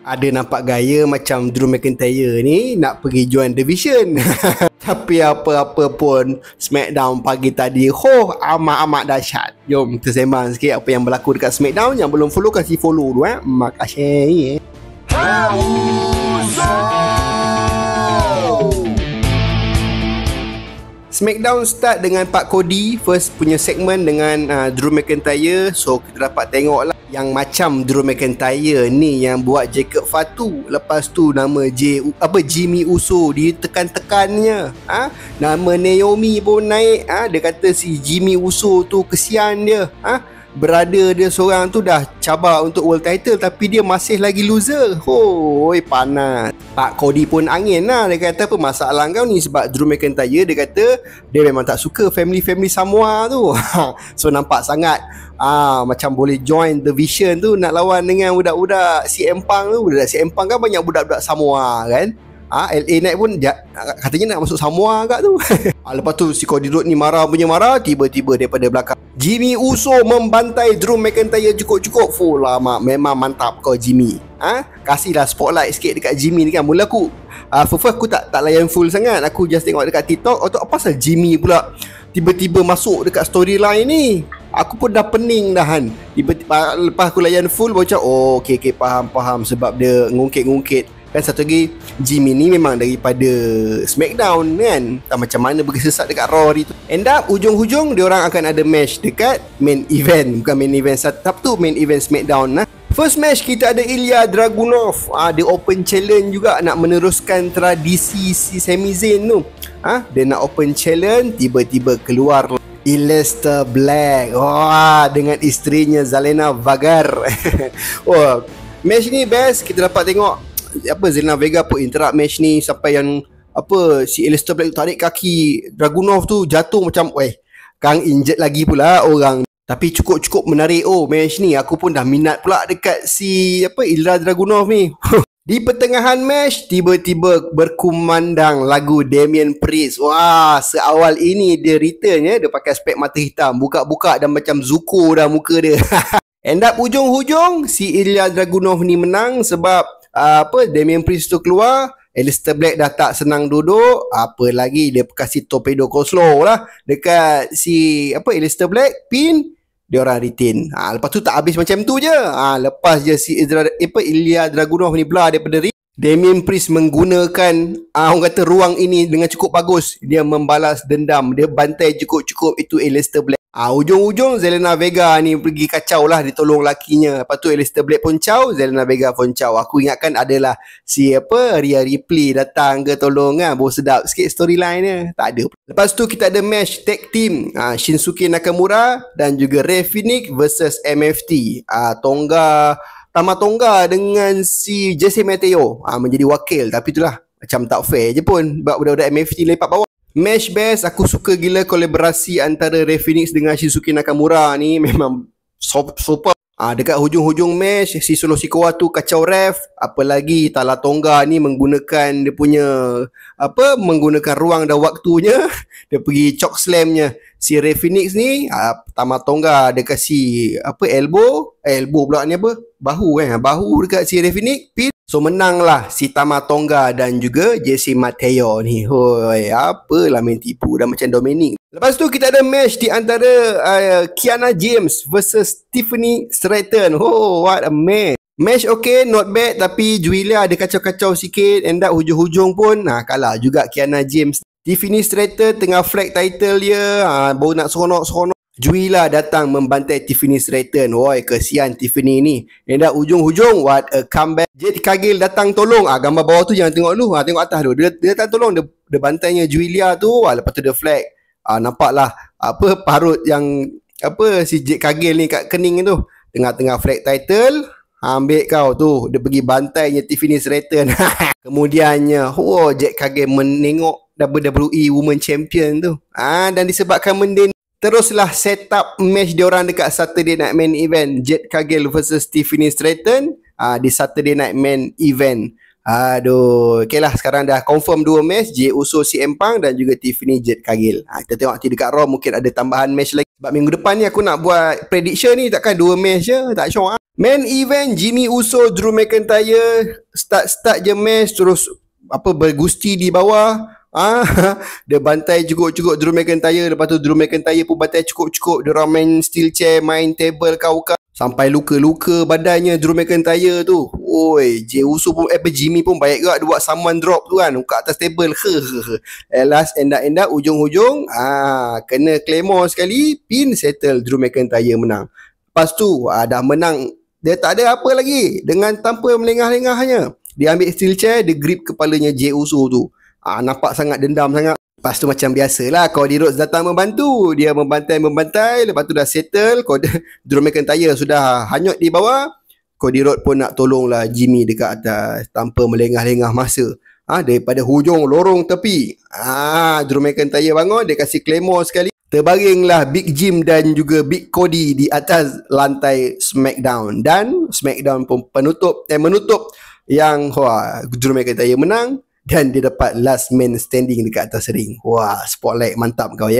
Ada nampak gaya macam Drew McIntyre ni nak pergi join division. Tapi apa-apa pun, SmackDown pagi tadi amat-amat dahsyat. Jom kita sembang sikit apa yang berlaku dekat SmackDown. Yang belum follow kasih follow dulu Makasih. SmackDown start dengan Pak Cody first punya segmen dengan Drew McIntyre. So kita dapat tengok lah yang macam Drew McIntyre ni yang buat Jacob Fatu. Lepas tu nama Jimmy Uso ditekan-tekannya. Nama Naomi pun naik. Dia kata si Jimmy Uso tu kesian dia. Brother dia seorang tu dah cabar untuk world title tapi dia masih lagi loser. Hoi, panas. Pak Cody pun angin lah. Dia kata apa masalah kau ni sebab Drew McIntyre dia kata dia memang tak suka family Samoa tu. So nampak sangat macam boleh join the Vision tu nak lawan dengan budak-budak CM Punk tu. Budak CM Punk kan banyak budak-budak Samoa kan. LA Knight pun katanya nak masuk Samoa kat tu. Lepas tu si Cody Rhodes ni marah, tiba-tiba daripada belakang Jimmy Uso membantai Drew McIntyre cukup-cukup. Lama memang mantap kau Jimmy. Kasihlah spotlight sikit dekat Jimmy ni kan. Mula aku first aku tak layan full sangat. Aku just tengok dekat TikTok. Apa pasal Jimmy pula tiba-tiba masuk dekat storyline ni. Aku pun dah pening dah kan. Lepas aku layan full baru macam okay, faham sebab dia ngungkit-ngungkit. Kan satu lagi Jimmy ni memang daripada SmackDown kan. Tak macam mana berkesesat dekat Raw hari tu. End up hujung-hujung diorang akan ada match dekat main event. Bukan main event tu, main event SmackDown lah. First match kita ada Ilya Dragunov. Dia open challenge juga nak meneruskan tradisi si Sami Zayn tu. Dia nak open challenge, tiba-tiba keluar Aleister Black dengan isterinya Zelina Vega. Match ni best. Kita dapat tengok Zelina Vega pun interrupt match ni sampai yang si Aleister Black tarik kaki Dragunov tu jatuh macam Kang injured lagi pula orang. Tapi cukup menarik match ni. Aku pun dah minat pula dekat si Ilya Dragunov ni. Di pertengahan match tiba-tiba berkumandang lagu Damian Priest. Seawal ini dia return dia pakai spek mata hitam, buka-buka dan macam Zuko dah muka dia. End up hujung-hujung si Ilya Dragunov ni menang sebab Damian Priest tu keluar. Aleister Black dah tak senang duduk. Apa lagi dia kasih torpedo coleslaw lah dekat si Aleister Black, pin, dia orang retain. Lepas tu tak habis macam tu je. Lepas je si Ilya Dragunov ni belah daripada ring, Damian Priest menggunakan orang kata ruang ini dengan cukup bagus. Dia membalas dendam. Dia bantai cukup-cukup itu Aleister Black. Ujung-ujung Zelina Vega ni pergi kacau lah, ditolong lakinya. Lepas tu Aleister Black pun caw, Zelina Vega pun caw. Aku ingatkan adalah si Rhea Ripley datang ke tolong kan. Baru sedap sikit storyline dia. Tak ada. Lepas tu kita ada match tag team Shinsuke Nakamura dan juga Rey Fenix versus MFT. Tama Tonga dengan si Jesse Mateo menjadi wakil. Tapi itulah macam tak fair je pun sebab budak-budak MFT lepak bawah. Match best. Aku suka gila kolaborasi antara Rey Fenix dengan Shinsuke Nakamura ni. Memang super. Dekat hujung-hujung match si Solo Sikoa tu kacau ref. Apalagi Tama Tonga ni menggunakan dia punya menggunakan ruang dan waktunya. Dia pergi choke slamnya si Rey Fenix ni. Tama Tonga dia kasih elbow pula ni bahu dekat si Rey Fenix, pin. So menanglah si Tama Tonga dan juga Jesse Mateo ni. Apalah main tipu dah macam Dominic. Lepas tu kita ada match di antara Kiana James versus Tiffany Stratton. What a match. Match okay, not bad. Tapi Julia ada kacau-kacau sikit. End up hujung-hujung pun kalah juga Kiana James. Tiffany Stratton tengah flag title dia, baru nak seronok-seronok. Julia datang membantai Tiffany Stratton. Kesian Tiffany ni. End up hujung-hujung, what a comeback. Jade Cargill datang tolong. Gambar bawah tu jangan tengok dulu. Tengok atas dulu. Dia datang tolong. Dia bantainya Julia tu. Lepas tu dia flag. Nampaklah parut yang si Jade Cargill ni kat kening tu. Tengah-tengah flag title. Ambil kau tu. Dia pergi bantainya Tiffany Stratton. Kemudiannya Jade Cargill menengok WWE Women Champion tu. Dan disebabkan benda ni, teruslah set up match diorang dekat Saturday Night Main Event. Jade Cargill versus Tiffany Stratton di Saturday Night Main Event. Okay lah, sekarang dah confirm 2 match, Jey Uso CM Punk dan juga Tiffany Jade Cargill. Kita tengok nanti dekat Raw mungkin ada tambahan match lagi. Sebab minggu depan ni aku nak buat prediction ni, takkan 2 match je, tak syok. Main event, Jimmy Uso, Drew McIntyre. Start je match, terus bergusti di bawah. Dia bantai cukup-cukup Drew McIntyre. Lepas tu Drew McIntyre pun bantai cukup-cukup. Dia orang main steel chair, main table kau-kau, sampai luka-luka badannya Drew McIntyre tu. Oi, Uso pun Jimmy pun baik juga dia buat someone drop tu kan, kat atas table. Last end up ujung-ujung kena Claymore sekali, pin, settle, Drew McIntyre menang. Lepas tu dah menang, dia tak ada apa lagi, dengan tanpa melengah-lengahnya dia ambil steel chair, dia grip kepalanya Uso tu. Nampak sangat dendam sangat. Lepas tu macam biasalah, Cody Rhodes datang membantu. Dia membantai. Lepas tu dah settle. Drew McIntyre sudah hanyut di bawah. Cody Rhodes pun nak tolonglah Jimmy dekat atas tanpa melengah-lengah masa. Daripada hujung lorong tepi. Drew McIntyre bangun. Dia kasih Claymore sekali. Terbaringlah Big Jim dan juga Big Cody di atas lantai SmackDown. Dan SmackDown pun menutup yang Drew McIntyre menang. Dan dia dapat last man standing dekat atas ring. Wah, spotlight mantap kau ya.